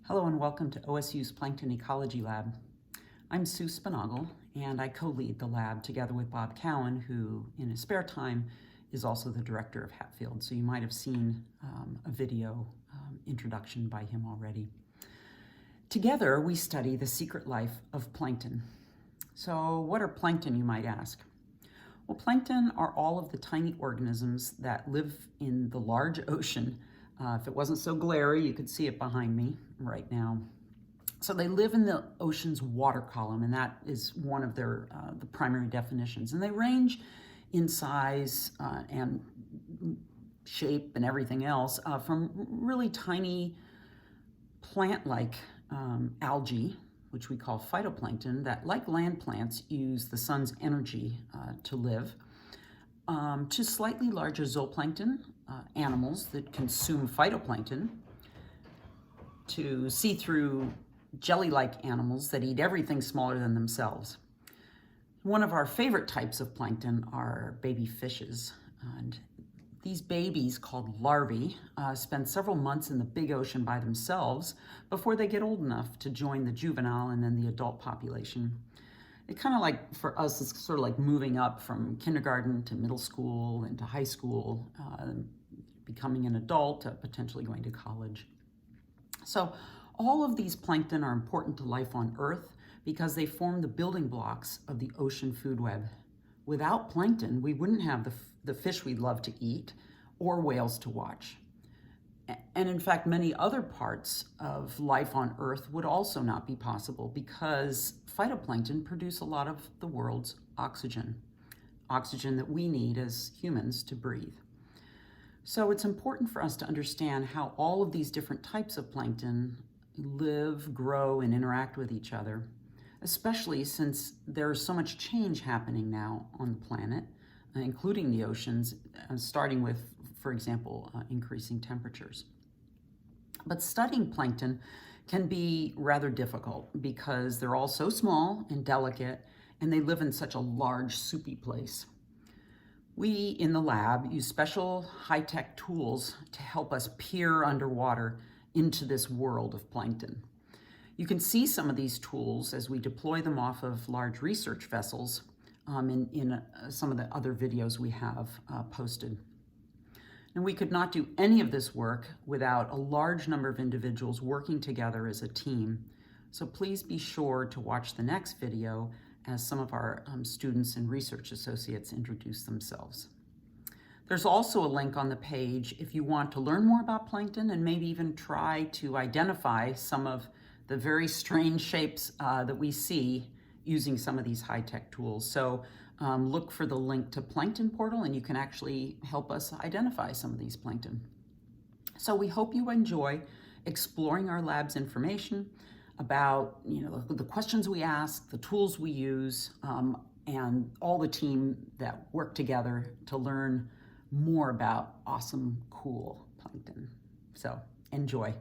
Hello and welcome to OSU's Plankton Ecology Lab. I'm Sue Sponaugle and I co-lead the lab together with Bob Cowan, who in his spare time is also the director of Hatfield. So you might have seen a video introduction by him already. Together we study the secret life of plankton. So what are plankton, you might ask? Well, plankton are all of the tiny organisms that live in the large ocean. If it wasn't so glary, you could see it behind me right now. So they live in the ocean's water column, and that is one of their the primary definitions. And they range in size and shape and everything else from really tiny plant-like algae, which we call phytoplankton, that, like land plants, use the sun's energy to live, to slightly larger zooplankton, animals that consume phytoplankton, to see-through jelly-like animals that eat everything smaller than themselves. One of our favorite types of plankton are baby fishes. And these babies, called larvae, spend several months in the big ocean by themselves before they get old enough to join the juvenile and then the adult population. It kind of like, for us, it's sort of like moving up from kindergarten to middle school and to high school, becoming an adult, potentially going to college. So all of these plankton are important to life on Earth because they form the building blocks of the ocean food web. Without plankton, we wouldn't have the fish we love to eat or whales to watch. And in fact, many other parts of life on Earth would also not be possible because phytoplankton produce a lot of the world's oxygen that we need as humans to breathe. So it's important for us to understand how all of these different types of plankton live, grow, and interact with each other, especially since there's so much change happening now on the planet, including the oceans, starting with, for example, increasing temperatures. But studying plankton can be rather difficult because they're all so small and delicate, and they live in such a large, soupy place. We in the lab use special high-tech tools to help us peer underwater into this world of plankton. You can see some of these tools as we deploy them off of large research vessels in some of the other videos we have posted. And we could not do any of this work without a large number of individuals working together as a team. So please be sure to watch the next video as some of our students and research associates introduce themselves. There's also a link on the page if you want to learn more about plankton and maybe even try to identify some of the very strange shapes that we see using some of these high-tech tools. So look for the link to Plankton Portal and you can actually help us identify some of these plankton. So we hope you enjoy exploring our lab's information about the questions we ask, the tools we use, and all the team that work together to learn more about awesome, cool plankton. So enjoy.